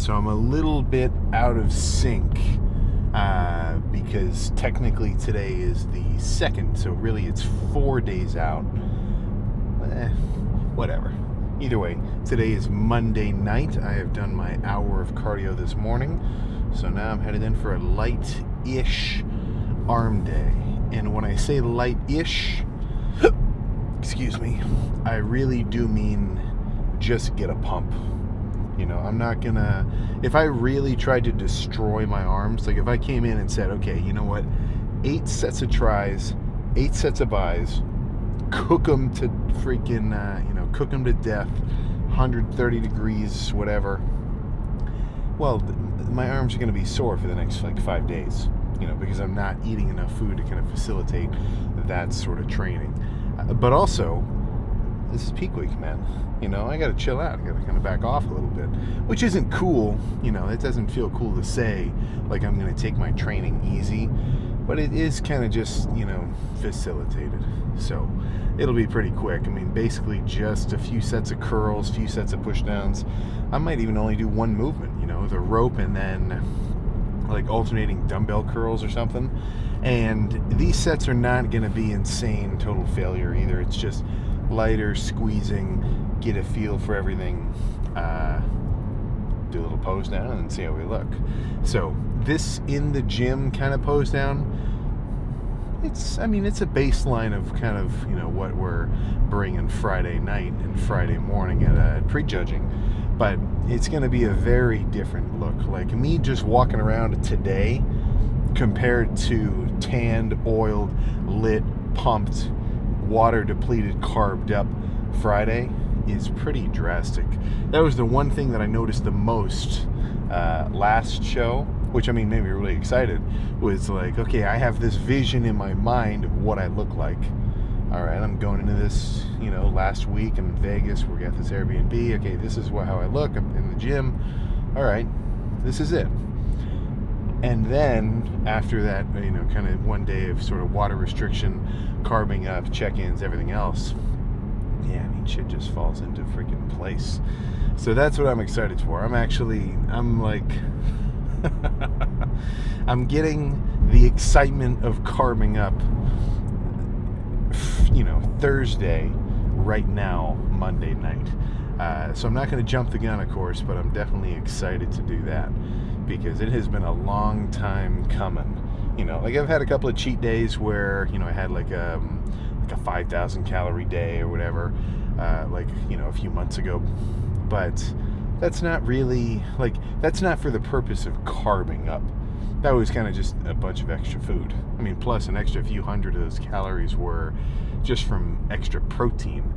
So I'm a little bit out of sync because technically today is the 2nd, so really it's 4 days out. Whatever. Either way, today is Monday night. I have done my hour of cardio this morning, so now I'm headed in for a light-ish arm day. And when I say light-ish, excuse me, I really do mean just get a pump. You know, I'm not gonna, if I really tried to destroy my arms, like if I came in and said, okay, you know what, 8 sets of tries, 8 sets of buys, cook them to freaking, cook them to death, 130 degrees, whatever. Well, my arms are going to be sore for the next 5 days, because I'm not eating enough food to kind of facilitate that sort of training. But also, this is peak week, man. I got to chill out. I got to kind of back off a little bit, which isn't cool. It doesn't feel cool to say, like I'm going to take my training easy, but it is kind of just, facilitated. So it'll be pretty quick. I mean, basically just a few sets of curls, few sets of push downs. I might even only do one movement, the rope and then like alternating dumbbell curls or something. And these sets are not going to be insane total failure either. It's just lighter squeezing, get a feel for everything, do a little pose down and see how we look. So this in the gym kind of pose down, it's a baseline of kind of, what we're bringing Friday night and Friday morning at prejudging, but it's going to be a very different look. Like me just walking around today compared to tanned, oiled, lit, pumped, water depleted, carbed up Friday is pretty drastic. That was the one thing that I noticed the most last show, which made me really excited, was like, okay, I have this vision in my mind of what I look like. All right, I'm going into this, last week I'm in Vegas, we got this Airbnb, okay, this is how I look, I'm in the gym, all right, this is it. And then after that, kind of one day of sort of water restriction, carbing up, check-ins, everything else, shit just falls into freaking place. So that's what I'm excited for. I'm I'm getting the excitement of carbing up, Thursday right now, Monday night. So I'm not going to jump the gun, of course, but I'm definitely excited to do that because it has been a long time coming. I've had a couple of cheat days where, I had like a 5,000 calorie day or whatever, a few months ago, but that's not really, that's not for the purpose of carbing up. That was kind of just a bunch of extra food. Plus an extra few hundred of those calories were just from extra protein,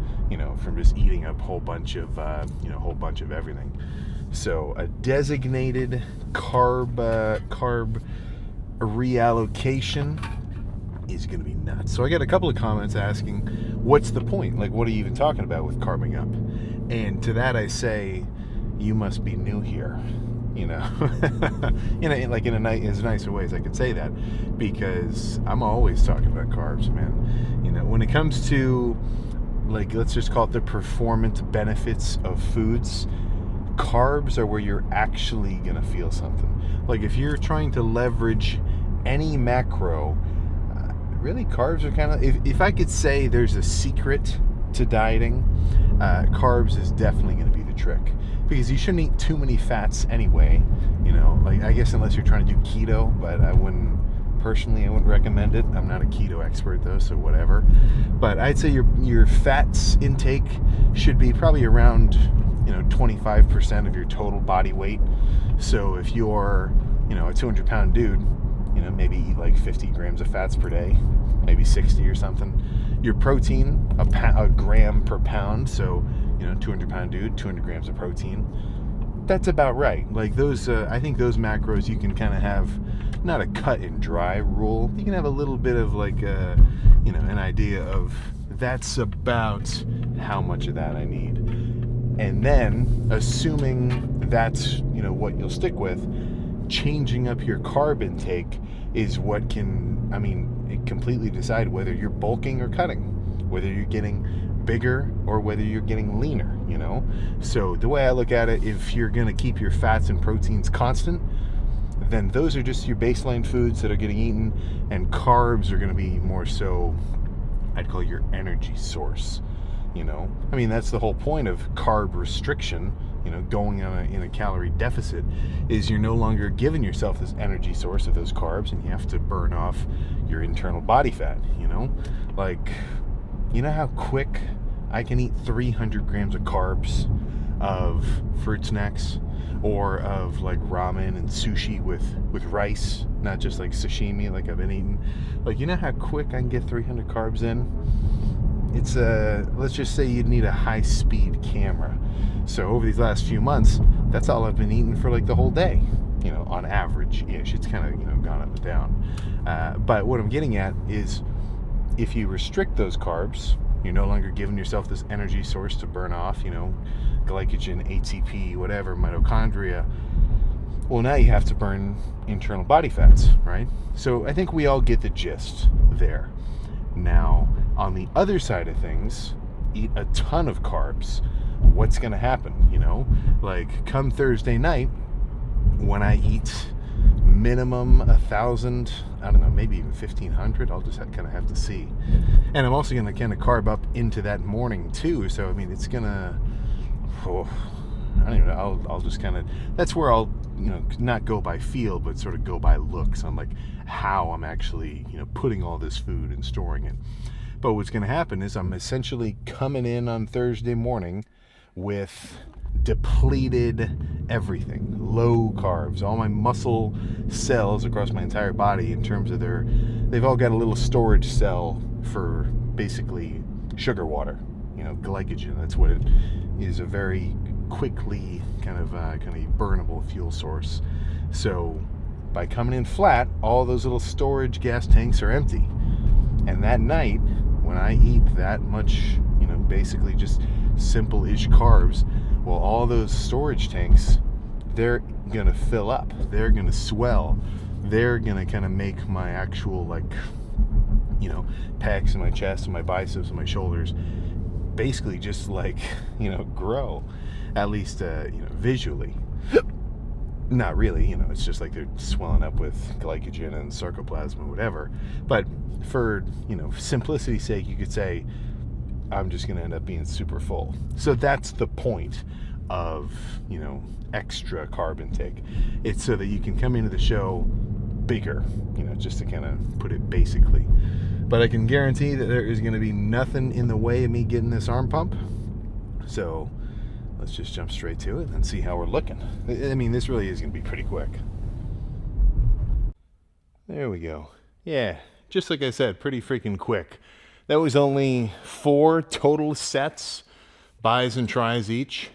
from just eating a whole bunch of everything. So a designated carb reallocation is going to be nuts. So I got a couple of comments asking, what's the point? Like, what are you even talking about with carbing up? And to that I say, you must be new here. In as nicer ways I could say that, because I'm always talking about carbs, man. When it comes to, let's just call it the performance benefits of foods, carbs are where you're actually gonna feel something. Like if you're trying to leverage any macro, really carbs are kind of, if I could say there's a secret to dieting, carbs is definitely going to be the trick, because you shouldn't eat too many fats anyway. I guess unless you're trying to do keto, but I wouldn't recommend it. I'm not a keto expert though, so whatever. But I'd say your fats intake should be probably around 25% of your total body weight. So if you're a 200-pound dude, maybe eat like 50 grams of fats per day, maybe 60 or something. Your protein, a gram per pound, so 200-pound dude, 200 grams of protein. That's about right. Like those, I think those macros you can kind of have, not a cut and dry rule. You can have a little bit of an idea of that's about how much of that I need. And then, assuming that's what you'll stick with, changing up your carb intake is what can, completely decide whether you're bulking or cutting, whether you're getting bigger or whether you're getting leaner. you know? So the way I look at it, if you're going to keep your fats and proteins constant, then those are just your baseline foods that are getting eaten, and carbs are going to be more so, I'd call your energy source. You know, I mean, that's the whole point of carb restriction, you know, going in a calorie deficit, is you're no longer giving yourself this energy source of those carbs, and you have to burn off your internal body fat, you know? Like, you know how quick I can eat 300 grams of carbs of fruit snacks, or of like ramen and sushi with rice, not just like sashimi like I've been eating. Like, you know how quick I can get 300 carbs in? It's let's just say you'd need a high-speed camera. So over these last few months, that's all I've been eating for like the whole day, you know, on average-ish. It's kind of, you know, gone up and down. But what I'm getting at is, if you restrict those carbs, you're no longer giving yourself this energy source to burn off, you know, glycogen, ATP, whatever, mitochondria. Well, now you have to burn internal body fats, right? So I think we all get the gist there. Now, on the other side of things, eat a ton of carbs. What's going to happen, you know? Like, come Thursday night, when I eat minimum 1,000, I don't know, maybe even 1,500, I'll just kind of have to see. And I'm also going to kind of carb up into that morning too. So, I mean, it's going to, I don't even know, I'll just kind of, that's where I'll, you know, not go by feel, but sort of go by looks on like how I'm actually, you know, putting all this food and storing it. But what's going to happen is I'm essentially coming in on Thursday morning with depleted everything, low carbs. All my muscle cells across my entire body, in terms of they've all got a little storage cell for basically sugar water, you know, glycogen. That's what it is, a very quickly kind of burnable fuel source. So by coming in flat, all those little storage gas tanks are empty. And that night, when I eat that much, you know, basically just simple-ish carbs, well, all those storage tanks, they're gonna fill up, they're gonna swell, they're gonna kind of make my actual, like, you know, pecs and my chest and my biceps and my shoulders basically just like, you know, grow, at least, you know, visually. Not really, you know, it's just like they're swelling up with glycogen and sarcoplasm or whatever. But for, you know, simplicity's sake, you could say I'm just going to end up being super full. So that's the point of, you know, extra carb intake. It's so that you can come into the show bigger, you know, just to kind of put it basically. But I can guarantee that there is going to be nothing in the way of me getting this arm pump. So let's just jump straight to it and see how we're looking. I mean, this really is going to be pretty quick. There we go. Yeah, just like I said, pretty freaking quick. That was only 4 total sets, buys and tries each,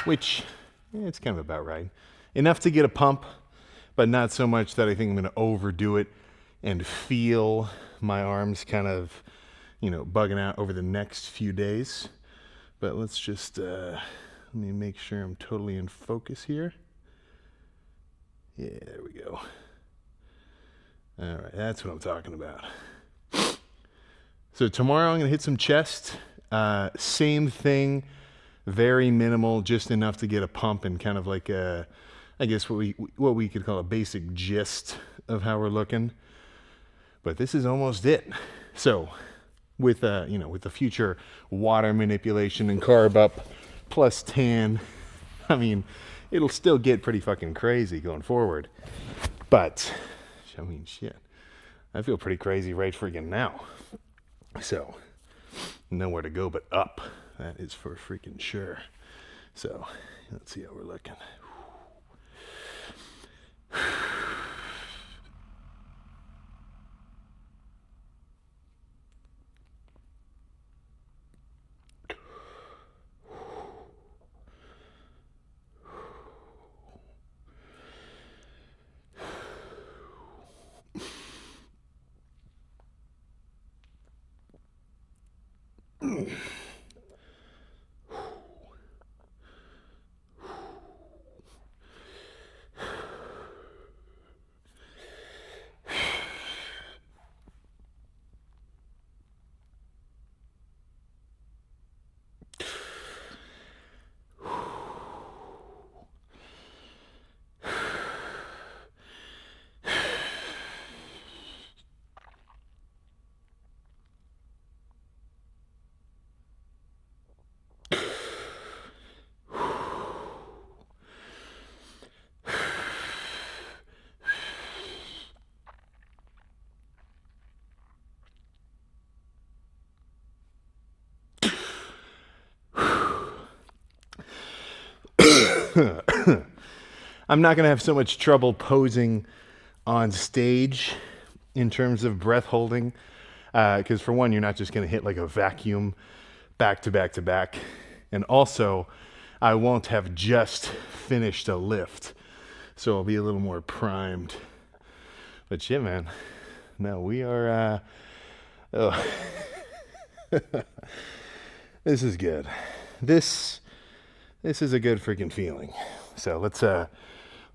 which, it's kind of about right. Enough to get a pump, but not so much that I think I'm going to overdo it and feel my arms kind of, you know, bugging out over the next few days. But let's just, let me make sure I'm totally in focus here. Yeah, there we go. All right, that's what I'm talking about. So tomorrow I'm going to hit some chest. Same thing, very minimal, just enough to get a pump and kind of like a, I guess what we could call a basic gist of how we're looking. But this is almost it. So with you know, with the future water manipulation and carb up plus tan, I mean, it'll still get pretty fucking crazy going forward. But I mean, shit, I feel pretty crazy right freaking now. So nowhere to go but up. That is for freaking sure. So let's see how we're looking. I'm not going to have so much trouble posing on stage in terms of breath holding. Because for one, you're not just going to hit like a vacuum back to back to back. And also, I won't have just finished a lift. So I'll be a little more primed. But shit, man. No, we are... oh. This is good. This is a good freaking feeling. So let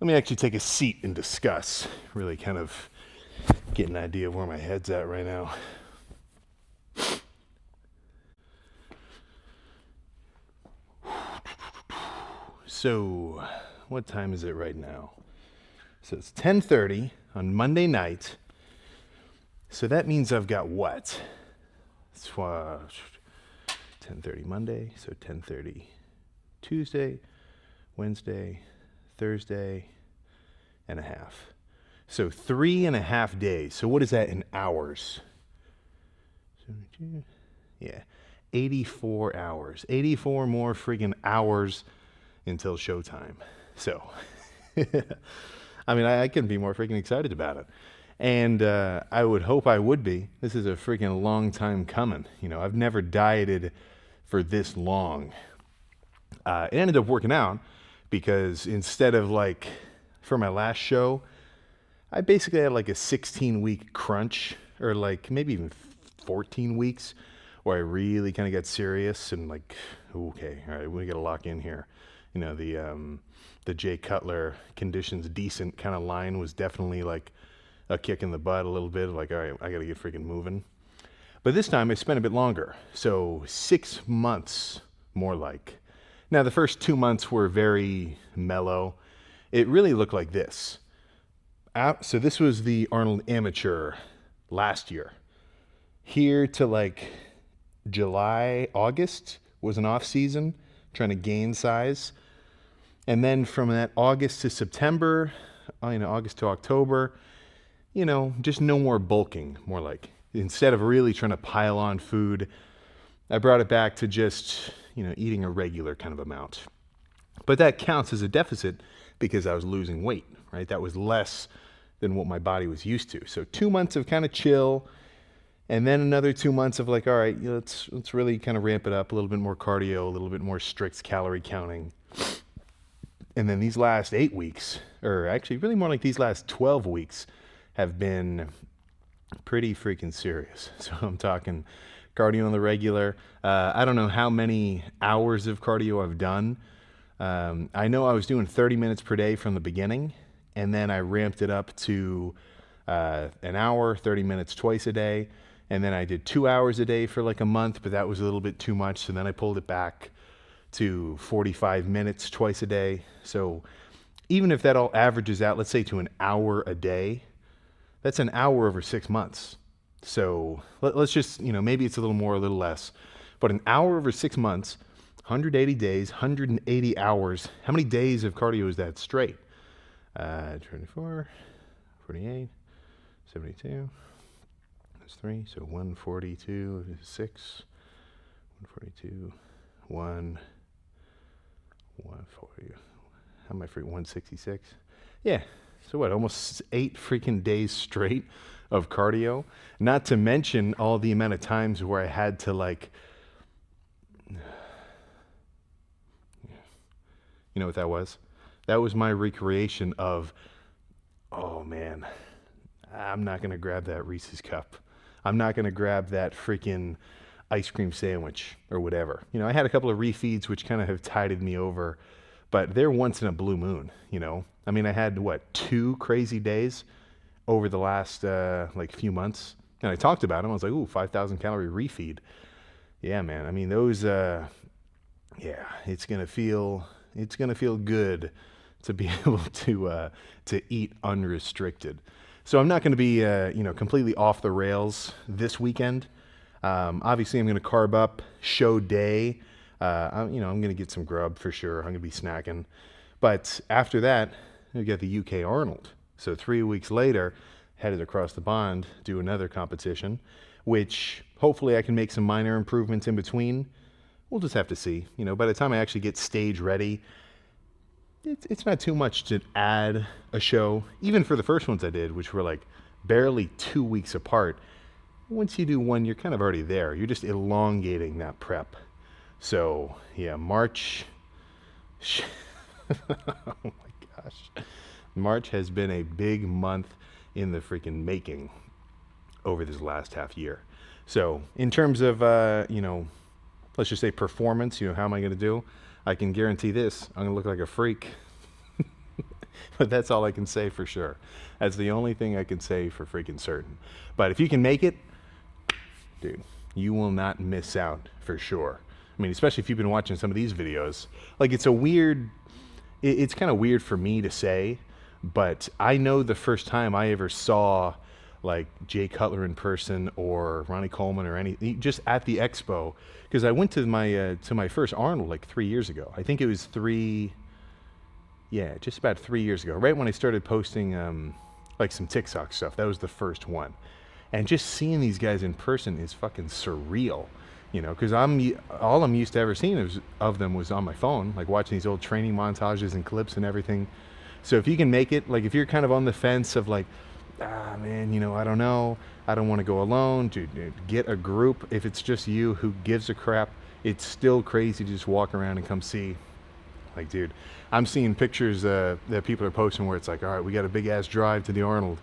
me actually take a seat and discuss. Really kind of get an idea of where my head's at right now. So, what time is it right now? So it's 10:30 on Monday night. So that means I've got what? It's 10:30 Monday, so 10:30 Tuesday, Wednesday, Thursday, and a half. So 3.5 days. So what is that in hours? Yeah, 84 hours. 84 more friggin' hours until showtime. So, I mean, I couldn't be more freaking excited about it. And I would hope I would be. This is a freaking long time coming. You know, I've never dieted for this long. It ended up working out because instead of like, for my last show, I basically had like a 16-week crunch, or like maybe even 14 weeks, where I really kind of got serious and like, okay, all right, we got to lock in here. You know, the Jay Cutler conditions decent kind of line was definitely like a kick in the butt a little bit, like, all right, I got to get freaking moving. But this time I spent a bit longer, so 6 months more like. Now, the first 2 months were very mellow. It really looked like this. So this was the Arnold Amateur last year. Here to like July, August was an off season, trying to gain size. And then from that August to September, August to October, just no more bulking, more like. Instead of really trying to pile on food, I brought it back to just, eating a regular kind of amount. But that counts as a deficit because I was losing weight, right? That was less than what my body was used to. So 2 months of kind of chill, and then another 2 months of like, all right, let's really kind of ramp it up, a little bit more cardio, a little bit more strict calorie counting. And then these last 8 weeks, or actually really more like these last 12 weeks, have been pretty freaking serious. So I'm talking cardio on the regular. I don't know how many hours of cardio I've done. I know I was doing 30 minutes per day from the beginning, and then I ramped it up to an hour, 30 minutes twice a day. And then I did 2 hours a day for like a month, but that was a little bit too much. So then I pulled it back to 45 minutes twice a day. So even if that all averages out, let's say to an hour a day, that's an hour over 6 months. So let's just, maybe it's a little more, a little less, but an hour over 6 months, 180 days, 180 hours. How many days of cardio is that straight? 24, 48, 72. That's 3. So 142 is 6. 142, 140. How am I free? 166. Yeah. So what? Almost 8 freaking days straight of cardio. Not to mention all the amount of times where I had to like. You know what that was? That was my recreation of, oh man, I'm not going to grab that Reese's cup. I'm not going to grab that freaking ice cream sandwich or whatever. I had a couple of refeeds which kind of have tided me over, but they're once in a blue moon, I mean, I had, 2 crazy days over the last, few months. And I talked about them. I was like, ooh, 5,000 calorie refeed. Yeah, man. I mean, those, it's going to feel good to be able to eat unrestricted. So I'm not going to be, completely off the rails this weekend. Obviously I'm going to carb up show day. I'm going to get some grub for sure. I'm going to be snacking. But after that, we got the UK Arnold. So 3 weeks later, headed across the pond, do another competition, which hopefully I can make some minor improvements in between. We'll just have to see. By the time I actually get stage ready, it's not too much to add a show, even for the first ones I did, which were like barely 2 weeks apart. Once you do one, you're kind of already there. You're just elongating that prep. So yeah, March. Oh my gosh, March has been a big month in the freaking making over this last half year. So in terms of let's just say performance, how am I going to do? I can guarantee this: I'm going to look like a freak. But that's all I can say for sure. That's the only thing I can say for freaking certain. But if you can make it, dude, you will not miss out for sure. I mean, especially if you've been watching some of these videos. Like, it's kind of weird for me to say, but I know the first time I ever saw like Jay Cutler in person or Ronnie Coleman or anything, just at the expo, because I went to my first Arnold like 3 years ago. I think it was just about 3 years ago, right when I started posting like some TikTok stuff. That was the first one. And just seeing these guys in person is fucking surreal, because all I'm used to ever seeing of them was on my phone, like watching these old training montages and clips and everything. So if you can make it, like if you're kind of on the fence of like, man, I don't know, I don't want to go alone, dude, get a group. If it's just you, who gives a crap? It's still crazy to just walk around and come see. Like, dude, I'm seeing pictures that people are posting where it's like, all right, we got a big ass drive to the Arnold,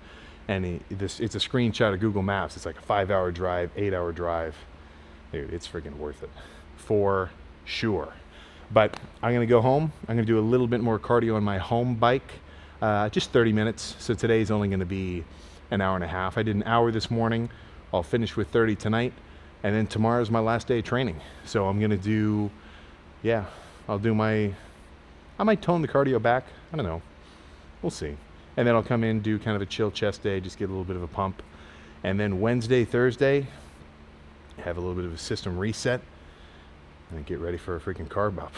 and it's a screenshot of Google Maps. It's like a 5-hour drive, 8-hour drive. Dude, it's freaking worth it for sure. But I'm gonna go home. I'm gonna do a little bit more cardio on my home bike, just 30 minutes. So today's only gonna be an hour and a half. I did an hour this morning. I'll finish with 30 tonight, and then tomorrow's my last day of training. So I'm gonna do, I might tone the cardio back. I don't know. We'll see. And then I'll come in, do kind of a chill chest day, just get a little bit of a pump. And then Wednesday, Thursday, have a little bit of a system reset and get ready for a freaking carb-up.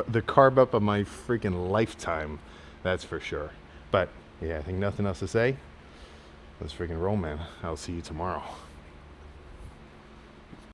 The carb-up of my freaking lifetime, that's for sure. But yeah, I think nothing else to say. Let's freaking roll, man. I'll see you tomorrow.